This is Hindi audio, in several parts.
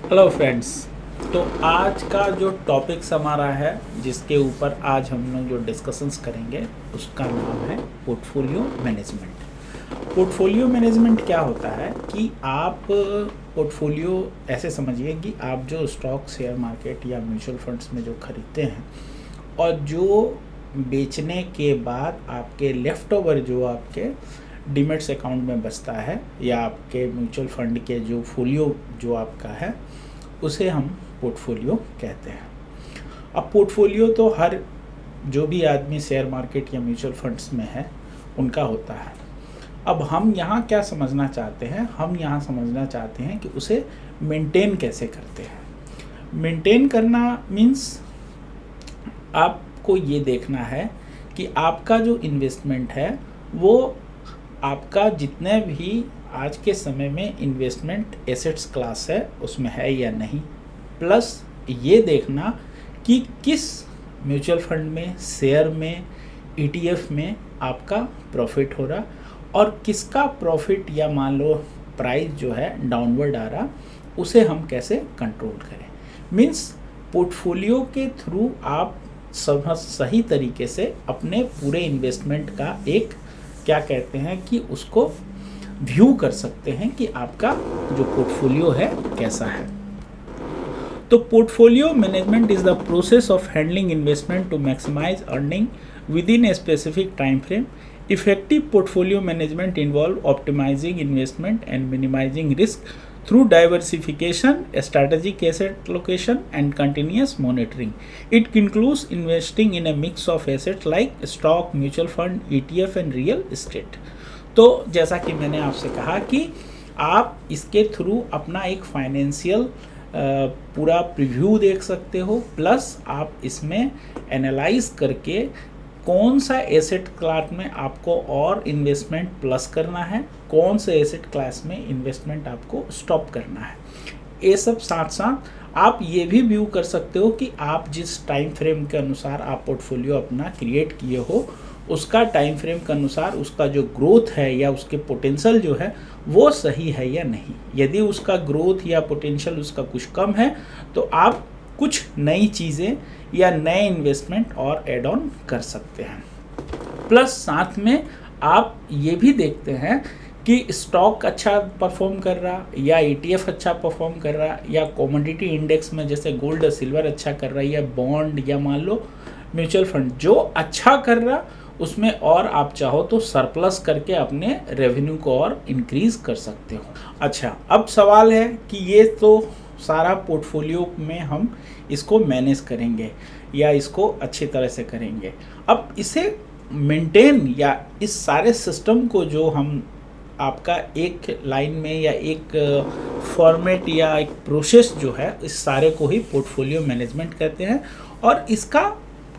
Hello friends. तो आज का जो टॉपिक्स हमारा है, जिसके ऊपर आज हम लोग जो डिस्कशंस करेंगे, उसका नाम है पोर्टफोलियो मैनेजमेंट। पोर्टफोलियो मैनेजमेंट क्या होता है कि आप पोर्टफोलियो ऐसे समझिए कि आप जो स्टॉक, शेयर मार्केट या म्यूचुअल फंड्स में जो खरीदते हैं और जो बेचने के बाद आपके लेफ़्ट ओवर जो आपके डीमैट्स अकाउंट में बचता है या आपके म्यूचुअल फंड के जो फोलियो जो आपका है, उसे हम पोर्टफोलियो कहते हैं। अब पोर्टफोलियो तो हर जो भी आदमी शेयर मार्केट या म्यूचुअल फंड्स में है उनका होता है। अब हम यहाँ क्या समझना चाहते हैं, हम यहाँ समझना चाहते हैं कि उसे मेंटेन कैसे करते हैं। मेंटेन करना मीन्स आपको ये देखना है कि आपका जो इन्वेस्टमेंट है वो आपका जितने भी आज के समय में इन्वेस्टमेंट एसेट्स क्लास है उसमें है या नहीं, प्लस ये देखना कि किस म्यूचुअल फंड में, शेयर में, ईटीएफ में आपका प्रॉफिट हो रहा और किसका प्रॉफिट या मान लो प्राइस जो है डाउनवर्ड आ रहा, उसे हम कैसे कंट्रोल करें। मीन्स पोर्टफोलियो के थ्रू आप सही तरीके से अपने पूरे इन्वेस्टमेंट का एक क्या कहते हैं कि उसको व्यू कर सकते हैं कि आपका जो पोर्टफोलियो है कैसा है। तो portfolio management is the process of handling investment to maximise earning within a specific time frame. Effective portfolio management involve optimising investment and minimising risk through diversification, strategic asset allocation and continuous monitoring. It includes investing in a mix of assets like stock, mutual fund, ETF and real estate. तो जैसा कि मैंने आपसे कहा कि आप इसके थ्रू अपना एक फाइनेंशियल पूरा प्रीव्यू देख सकते हो, प्लस आप इसमें एनालाइज करके कौन सा एसेट क्लास में आपको और इन्वेस्टमेंट प्लस करना है, कौन से एसेट क्लास में इन्वेस्टमेंट आपको स्टॉप करना है। ये सब साथ साथ आप ये भी व्यू कर सकते हो कि आप जिस टाइम फ्रेम के अनुसार आप पोर्टफोलियो अपना क्रिएट किए हो, उसका टाइम फ्रेम के अनुसार उसका जो ग्रोथ है या उसके पोटेंशियल जो है वो सही है या नहीं। यदि उसका ग्रोथ या पोटेंशियल उसका कुछ कम है तो आप कुछ नई चीज़ें या नए इन्वेस्टमेंट और एड ऑन कर सकते हैं। प्लस साथ में आप ये भी देखते हैं कि स्टॉक अच्छा परफॉर्म कर रहा या ईटीएफ अच्छा परफॉर्म कर रहा या कमोडिटी इंडेक्स में जैसे गोल्ड सिल्वर अच्छा कर रहा है या बॉन्ड या मान लो म्यूचुअल फंड जो अच्छा कर रहा, उसमें और आप चाहो तो सरप्लस करके अपने रेवेन्यू को और इंक्रीज कर सकते हो। अच्छा, अब सवाल है कि ये तो सारा पोर्टफोलियो में हम इसको मैनेज करेंगे या इसको अच्छी तरह से करेंगे। अब इसे मेंटेन या इस सारे सिस्टम को जो हम आपका एक लाइन में या एक फॉर्मेट या एक प्रोसेस जो है, इस सारे को ही पोर्टफोलियो मैनेजमेंट कहते हैं और इसका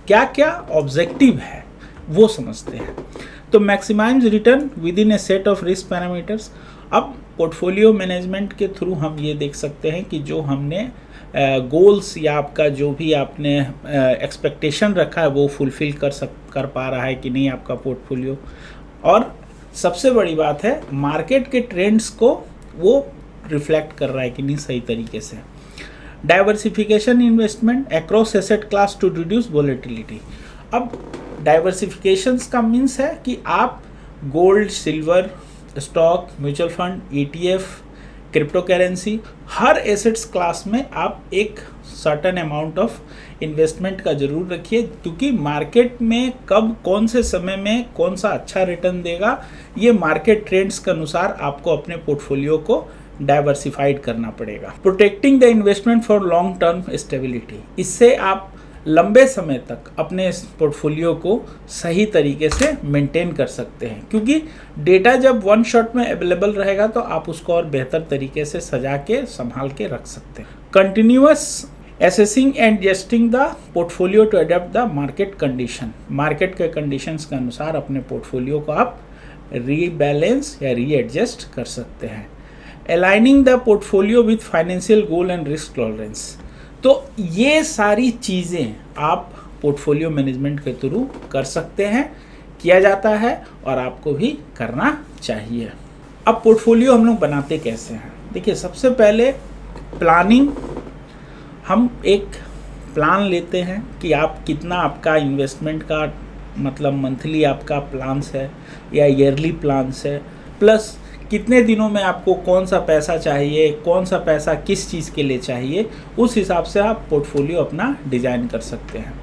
क्या क्या ऑब्जेक्टिव है वो समझते हैं। तो maximise return within a set of risk parameters. अब पोर्टफोलियो मैनेजमेंट के थ्रू हम ये देख सकते हैं कि जो हमने गोल्स या आपका जो भी आपने एक्सपेक्टेशन रखा है वो फुलफिल कर पा रहा है कि नहीं आपका पोर्टफोलियो। और सबसे बड़ी बात है, मार्केट के ट्रेंड्स को वो रिफ्लेक्ट कर रहा है कि नहीं सही तरीके से। Diversification investment across asset class to reduce volatility. अब डाइवर्सिफिकेशंस का मीन्स है कि आप gold, silver, stock, mutual fund, ETF, crypto currency, हर एसेट्स क्लास में आप एक सर्टेन अमाउंट ऑफ इन्वेस्टमेंट का जरूर रखिए, क्योंकि मार्केट में कब कौन से समय में कौन सा अच्छा रिटर्न देगा, ये मार्केट ट्रेंड्स के अनुसार आपको अपने पोर्टफोलियो को डाइवर्सिफाइड करना पड़ेगा। Protecting the investment for long term stability. इससे आप लंबे समय तक अपने इस पोर्टफोलियो को सही तरीके से मेंटेन कर सकते हैं, क्योंकि डेटा जब वन शॉट में अवेलेबल रहेगा तो आप उसको और बेहतर तरीके से सजा के संभाल के रख सकते हैं। Continuous assessing and adjusting the portfolio to adapt the market condition. Market के कंडीशंस के अनुसार अपने पोर्टफोलियो को आप रीबैलेंस या रीएडजस्ट कर सकते हैं। Aligning the portfolio with financial goal and risk tolerance. तो ये सारी चीज़ें आप पोर्टफोलियो मैनेजमेंट के थ्रू कर सकते हैं, किया जाता है और आपको भी करना चाहिए। अब पोर्टफोलियो हम लोग बनाते कैसे हैं? देखिए, सबसे पहले प्लानिंग, हम एक प्लान लेते हैं कि आप कितना आपका इन्वेस्टमेंट का मतलब मंथली आपका प्लान्स है या ईयरली प्लान्स है, प्लस कितने दिनों में आपको कौन सा पैसा चाहिए, कौन सा पैसा किस चीज़ के लिए चाहिए, उस हिसाब से आप पोर्टफोलियो अपना डिज़ाइन कर सकते हैं।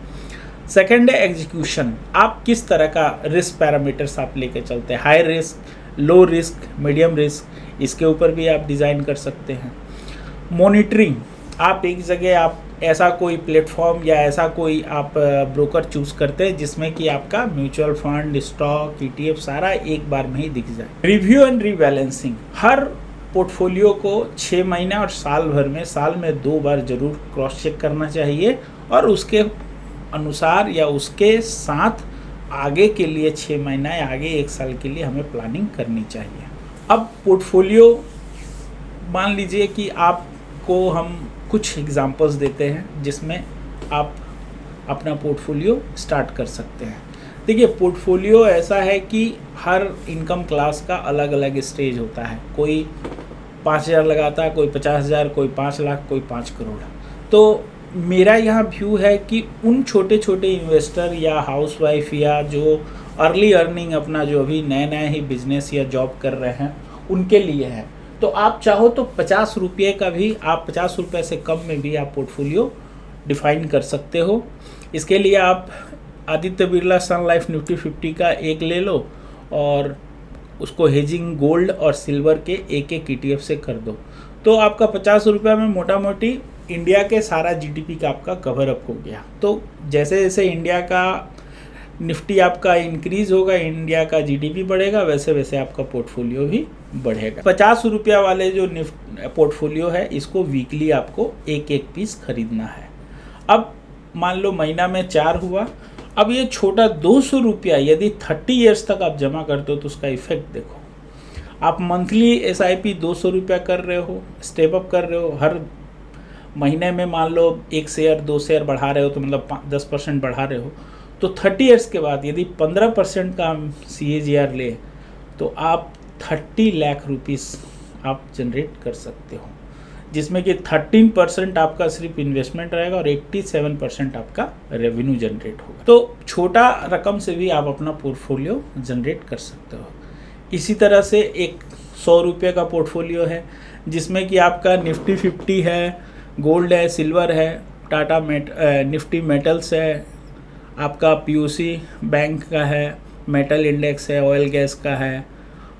सेकेंड है एग्जीक्यूशन, आप किस तरह का रिस्क पैरामीटर्स आप लेके चलते हैं, high risk, low risk, medium risk, इसके ऊपर भी आप डिज़ाइन कर सकते हैं। मॉनिटरिंग, आप एक जगह आप ऐसा कोई प्लेटफॉर्म या ऐसा कोई आप ब्रोकर चूज़ करते हैं जिसमें कि आपका म्यूचुअल फंड, स्टॉक, ETF सारा एक बार में ही दिख जाए। Review and rebalancing, her portfolio को 6 महीने और साल भर में, साल में 2 बार जरूर क्रॉस चेक करना चाहिए और उसके अनुसार या उसके साथ आगे के लिए 6 महीना या आगे 1 साल के लिए हमें प्लानिंग करनी चाहिए। अब पोर्टफोलियो, मान लीजिए कि आपको हम कुछ एग्जांपल्स देते हैं जिसमें आप अपना पोर्टफोलियो स्टार्ट कर सकते हैं। देखिए, पोर्टफोलियो ऐसा है कि हर इनकम क्लास का अलग अलग स्टेज होता है। कोई 5,000 लगाता है, कोई 50,000, कोई 5 लाख, कोई 5 करोड़। तो मेरा यहाँ व्यू है कि उन छोटे छोटे इन्वेस्टर या हाउसवाइफ या जो अर्ली अर्निंग अपना जो अभी नए नए ही बिजनेस या जॉब कर रहे हैं उनके लिए है। तो आप चाहो तो 50 रुपये का भी, आप 50 रुपये से कम में भी आप पोर्टफोलियो डिफाइन कर सकते हो। इसके लिए आप आदित्य बिरला सन लाइफ निफ्टी 50 का एक ले लो और उसको हेजिंग गोल्ड और सिल्वर के एक एक ETF से कर दो, तो आपका 50 रुपये में मोटा मोटी इंडिया के सारा GDP का आपका कवर अप हो गया। तो जैसे जैसे इंडिया का निफ्टी आपका इंक्रीज होगा, इंडिया का GDP बढ़ेगा, वैसे वैसे आपका पोर्टफोलियो भी बढ़ेगा। 50 रुपया वाले जो पोर्टफोलियो है, इसको वीकली आपको एक एक पीस खरीदना है। अब मान लो महीना में 4 हुआ। अब ये छोटा 200 रुपया यदि 30 ईयर्स तक आप जमा करते हो तो उसका इफेक्ट देखो। आप मंथली SIP 200 रुपया कर रहे हो, स्टेप अप कर रहे हो, हर महीने में मान लो 1 शेयर 2 शेयर बढ़ा रहे हो, तो मतलब 10% बढ़ा रहे हो। तो 30 ईयर्स के बाद यदि 15% का CAGR ले तो आप 30 लाख रुपीस आप जनरेट कर सकते हो, जिसमें कि 13% आपका सिर्फ इन्वेस्टमेंट रहेगा और 87% आपका रेवेन्यू जनरेट होगा। तो छोटा रकम से भी आप अपना पोर्टफोलियो जनरेट कर सकते हो। इसी तरह से एक 100 रुपये का पोर्टफोलियो है जिसमें कि आपका निफ्टी 50 है, गोल्ड है, सिल्वर है, टाटा निफ्टी मेटल्स है, आपका POC बैंक का है, मेटल इंडेक्स है, ऑयल गैस का है,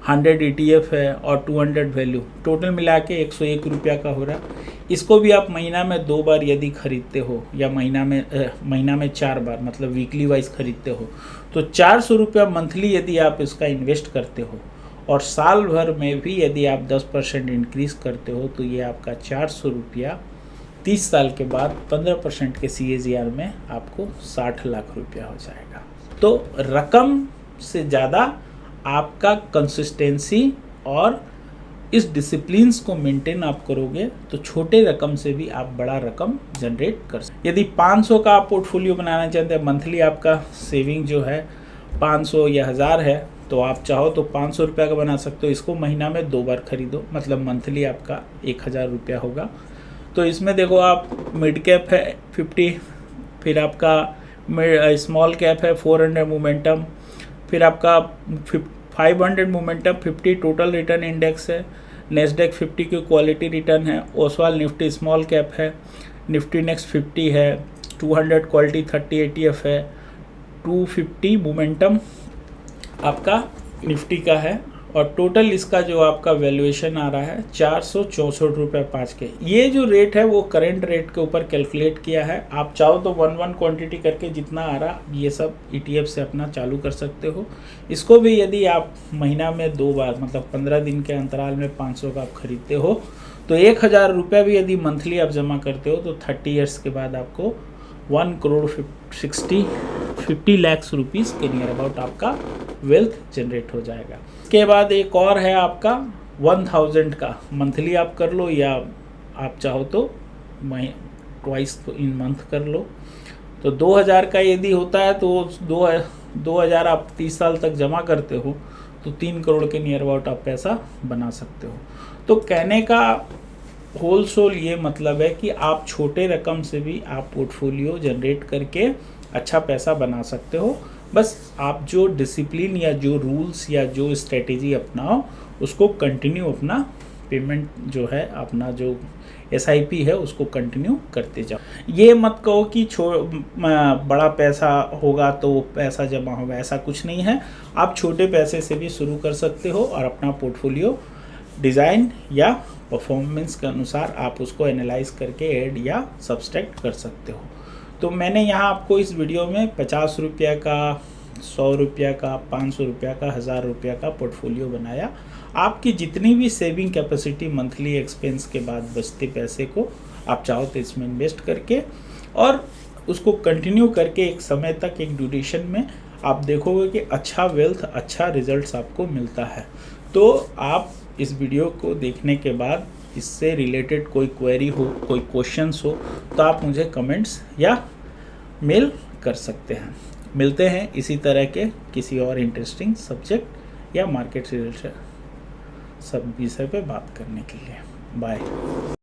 100 ETF है और 200 वैल्यू, टोटल मिला के 101 रुपया का हो रहा है। इसको भी आप महीना में 2 बार यदि खरीदते हो या महीना में 4 बार, मतलब वीकली वाइज खरीदते हो, तो 400 रुपया मंथली यदि आप इसका इन्वेस्ट करते हो और साल भर में भी यदि आप 10% इंक्रीज करते हो, तो ये आपका 400 रुपया 30 साल के बाद 15% के CAGR में आपको 60 लाख रुपया हो जाएगा। तो रकम से ज़्यादा आपका कंसिस्टेंसी और इस डिसिप्लिन्स को मेंटेन आप करोगे तो छोटे रकम से भी आप बड़ा रकम जनरेट कर सकते। यदि 500 का आप पोर्टफोलियो बनाना चाहते हैं, मंथली आपका सेविंग जो है 500 या 1000 है, तो आप चाहो तो 500 रुपये का बना सकते हो। इसको महीना में 2 बार खरीदो, मतलब मंथली आपका 1000 रुपया होगा। तो इसमें देखो, आप मिड कैप है 50, फिर आपका स्मॉल कैप है 400 मोमेंटम, फिर आपका 500 मोमेंटम 50 टोटल रिटर्न इंडेक्स है, नेस्डेक 50 की क्वालिटी रिटर्न है, ओसवाल निफ्टी स्मॉल कैप है, निफ्टी नेक्स्ट 50 है, 200 क्वालिटी 30 ETF है, 250 मोमेंटम आपका निफ्टी का है और टोटल इसका जो आपका वैल्यूएशन आ रहा है 464 रुपये 5 के। ये जो रेट है वो करेंट रेट के ऊपर कैलकुलेट किया है। आप चाहो तो 1 क्वांटिटी करके जितना आ रहा ये सब ETF से अपना चालू कर सकते हो। इसको भी यदि आप महीना में 2 बार, मतलब 15 दिन के अंतराल में 500 का आप खरीदते हो, तो 1000 रुपया भी यदि मंथली आप जमा करते हो तो 30 ईयर्स के बाद आपको 1 करोड़ 50 लाख रुपीज़ के नियर अबाउट आपका वेल्थ जनरेट हो जाएगा। इसके बाद एक और है आपका 1000 का, मंथली आप कर लो या आप चाहो तो ट्वाइस इन मंथ कर लो। तो 2000 का यदि होता है तो 2000 आप 30 साल तक जमा करते हो तो 3 करोड़ के नियर अबाउट आप पैसा बना सकते हो। तो कहने का होलसेल ये मतलब है कि आप छोटे रकम से भी आप पोर्टफोलियो जनरेट करके अच्छा पैसा बना सकते हो। बस आप जो डिसिप्लिन या जो रूल्स या जो स्ट्रेटेजी अपनाओ उसको कंटिन्यू अपना पेमेंट जो है अपना जो SIP है उसको कंटिन्यू करते जाओ। ये मत कहो कि बड़ा पैसा होगा तो पैसा जमा होगा, ऐसा कुछ नहीं है। आप छोटे पैसे से भी शुरू कर सकते हो और अपना पोर्टफोलियो डिज़ाइन या परफॉर्मेंस के अनुसार आप उसको एनालाइज करके ऐड या सब्सट्रैक्ट कर सकते हो। तो मैंने यहाँ आपको इस वीडियो में 50 रुपये का, 100 रुपये का, 500 रुपये का, 1000 रुपये का पोर्टफोलियो बनाया। आपकी जितनी भी सेविंग कैपेसिटी मंथली एक्सपेंस के बाद बचते पैसे को आप चाहो तो इसमें इन्वेस्ट करके और उसको कंटिन्यू करके एक समय तक, एक ड्यूरेशन में आप देखोगे कि अच्छा वेल्थ, अच्छा रिजल्ट्स आपको मिलता है। तो आप इस वीडियो को देखने के बाद इससे रिलेटेड कोई क्वेरी हो, कोई क्वेश्चंस हो तो आप मुझे कमेंट्स या मेल कर सकते हैं। मिलते हैं इसी तरह के किसी और इंटरेस्टिंग सब्जेक्ट या मार्केट रिलेटेड सब विषय पे बात करने के लिए। बाय।